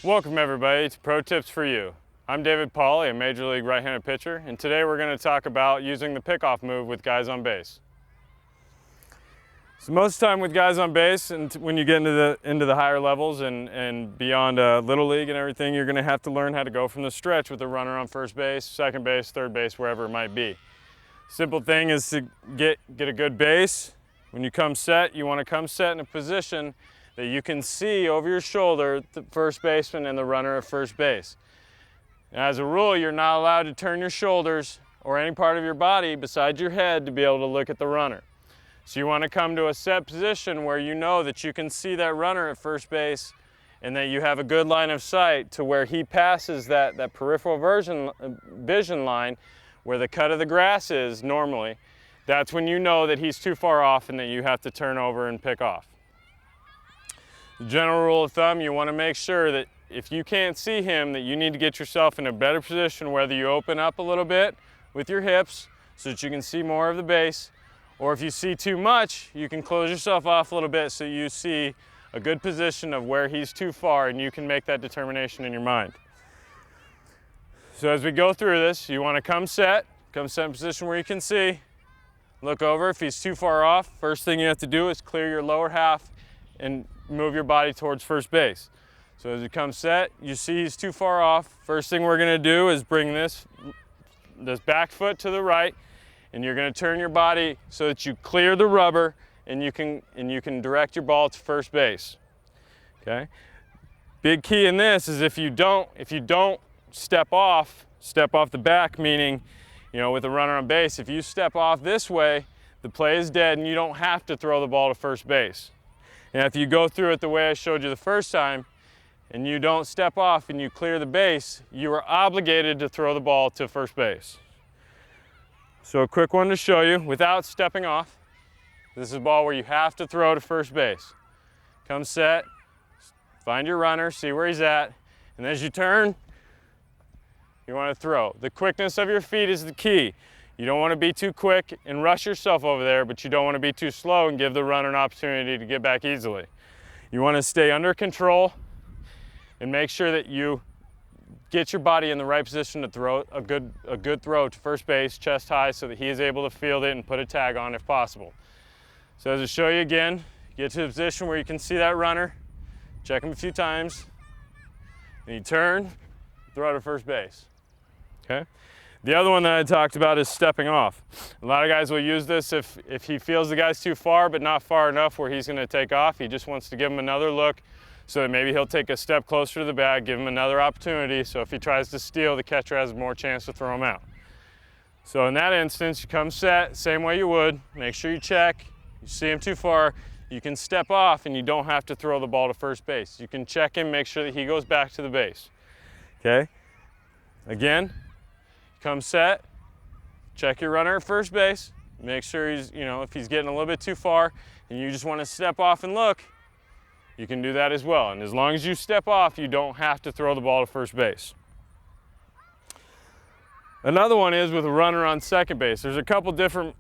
Welcome everybody to Pro Tips for You. I'm David Pauley, a Major League right-handed pitcher, and today we're going to talk about using the pickoff move with guys on base. So most of the time with guys on base, and when you get into the higher levels and beyond Little League and everything, you're going to have to learn how to go from the stretch with a runner on first base, second base, third base, wherever it might be. Simple thing is to get a good base. When you come set, you want to come set in a position that you can see over your shoulder the first baseman and the runner at first base. Now, as a rule, you're not allowed to turn your shoulders or any part of your body besides your head to be able to look at the runner. So you want to come to a set position where you know that you can see that runner at first base and that you have a good line of sight to where he passes that peripheral vision line where the cut of the grass is normally. That's when you know that he's too far off and that you have to turn over and pick off. The general rule of thumb, you want to make sure that if you can't see him, that you need to get yourself in a better position, whether you open up a little bit with your hips so that you can see more of the base, or if you see too much, you can close yourself off a little bit so you see a good position of where he's too far and you can make that determination in your mind. So as we go through this, you want to come set in a position where you can see, look over. If he's too far off, first thing you have to do is clear your lower half and move your body towards first base. So as you come set, you see he's too far off. First thing we're going to do is bring this back foot to the right, and you're going to turn your body so that you clear the rubber and you can direct your ball to first base. Okay? Big key in this is if you don't step off the back, meaning, with a runner on base, if you step off this way, the play is dead and you don't have to throw the ball to first base. And if you go through it the way I showed you the first time, and you don't step off and you clear the base, you are obligated to throw the ball to first base. So a quick one to show you without stepping off. This is a ball where you have to throw to first base. Come set, find your runner, see where he's at, and as you turn, you want to throw. The quickness of your feet is the key. You don't want to be too quick and rush yourself over there, but you don't want to be too slow and give the runner an opportunity to get back easily. You want to stay under control and make sure that you get your body in the right position to throw a good throw to first base, chest high, so that he is able to field it and put a tag on if possible. So as I show you again, get to a position where you can see that runner, check him a few times, and you turn, throw to first base. Okay? The other one that I talked about is stepping off. A lot of guys will use this if he feels the guy's too far, but not far enough where he's going to take off. He just wants to give him another look so that maybe he'll take a step closer to the bag, give him another opportunity, so if he tries to steal, the catcher has more chance to throw him out. So in that instance, you come set, same way you would. Make sure you check. You see him too far, you can step off and you don't have to throw the ball to first base. You can check him, make sure that he goes back to the base. Okay? Again, come set, check your runner at first base, make sure he's, if he's getting a little bit too far and you just want to step off and look, you can do that as well. And as long as you step off, you don't have to throw the ball to first base. Another one is with a runner on second base. There's a couple different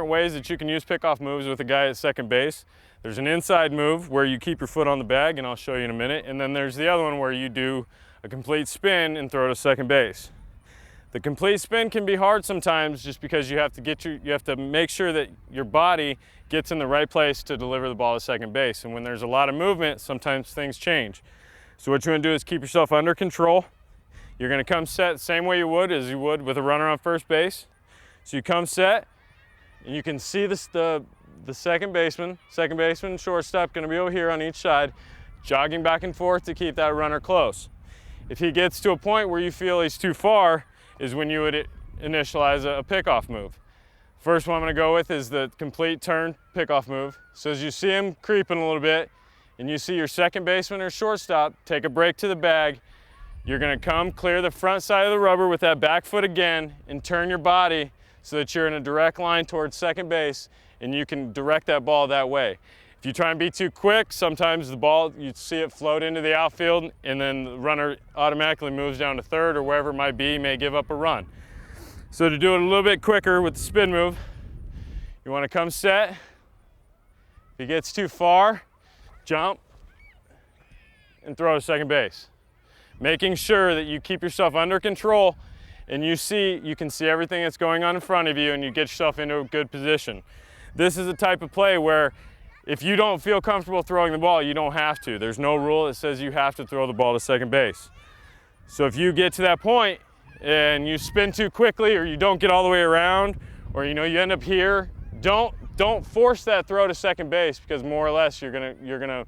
ways that you can use pickoff moves with a guy at second base. There's an inside move where you keep your foot on the bag, and I'll show you in a minute. And then there's the other one where you do a complete spin and throw to second base. The complete spin can be hard sometimes just because you have to make sure that your body gets in the right place to deliver the ball to second base. And when there's a lot of movement, sometimes things change. So what you're going to do is keep yourself under control. You're going to come set the same way you would with a runner on first base. So you come set, and you can see the second baseman, shortstop going to be over here on each side, jogging back and forth to keep that runner close. If he gets to a point where you feel he's too far, is when you would initialize a pickoff move. First one I'm going to go with is the complete turn pickoff move. So as you see him creeping a little bit and you see your second baseman or shortstop take a break to the bag, you're going to come clear the front side of the rubber with that back foot again and turn your body so that you're in a direct line towards second base and you can direct that ball that way. If you try and be too quick, sometimes the ball, you see it float into the outfield and then the runner automatically moves down to third or wherever it might be, may give up a run. So to do it a little bit quicker with the spin move, you want to come set. If he gets too far, jump and throw to second base. making sure that you keep yourself under control and you can see everything that's going on in front of you, and you get yourself into a good position. This is a type of play where if you don't feel comfortable throwing the ball, you don't have to. There's no rule that says you have to throw the ball to second base. So if you get to that point and you spin too quickly, or you don't get all the way around, or you end up here, don't force that throw to second base, because more or less you're gonna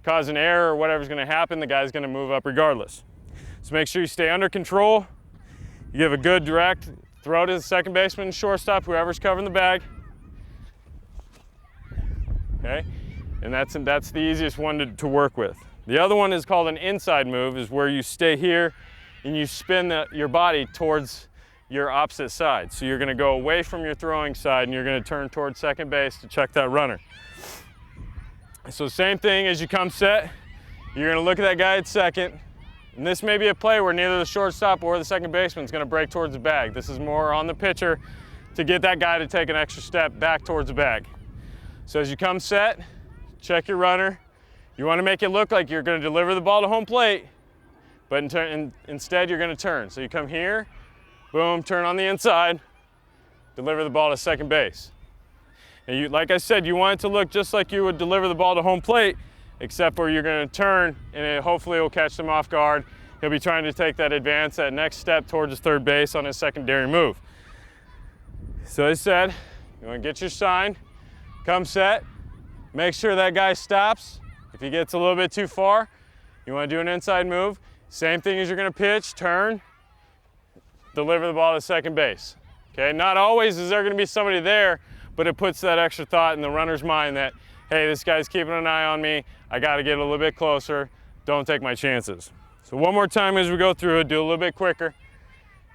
cause an error, or whatever's gonna happen, the guy's gonna move up regardless. So make sure you stay under control. You give a good direct throw to the second baseman, shortstop, whoever's covering the bag. Okay, and that's the easiest one to work with. The other one is called an inside move, is where you stay here and you spin your body towards your opposite side. So you're gonna go away from your throwing side and you're gonna turn towards second base to check that runner. So same thing, as you come set, you're gonna look at that guy at second. And this may be a play where neither the shortstop or the second baseman is going to break towards the bag. This is more on the pitcher to get that guy to take an extra step back towards the bag. So as you come set, check your runner. You want to make it look like you're going to deliver the ball to home plate, but instead you're going to turn. So you come here, boom, turn on the inside, deliver the ball to second base. And like I said, you want it to look just like you would deliver the ball to home plate, except where you're going to turn, and hopefully it will catch them off guard. He'll be trying to take that advance, that next step towards his third base on his secondary move. So as I said, you want to get your sign, come set, make sure that guy stops. If he gets a little bit too far, you want to do an inside move. Same thing as you're going to pitch, turn, deliver the ball to second base. Okay, not always is there going to be somebody there, but it puts that extra thought in the runner's mind that, hey, this guy's keeping an eye on me. I got to get a little bit closer. Don't take my chances. So one more time as we go through it, do a little bit quicker.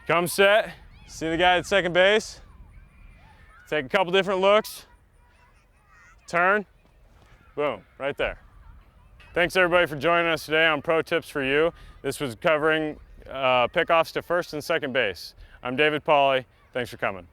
Come set, see the guy at second base. Take a couple different looks. Turn, boom, right there. Thanks everybody for joining us today on Pro Tips for You. This was covering pickoffs to first and second base. I'm David Pauley. Thanks for coming.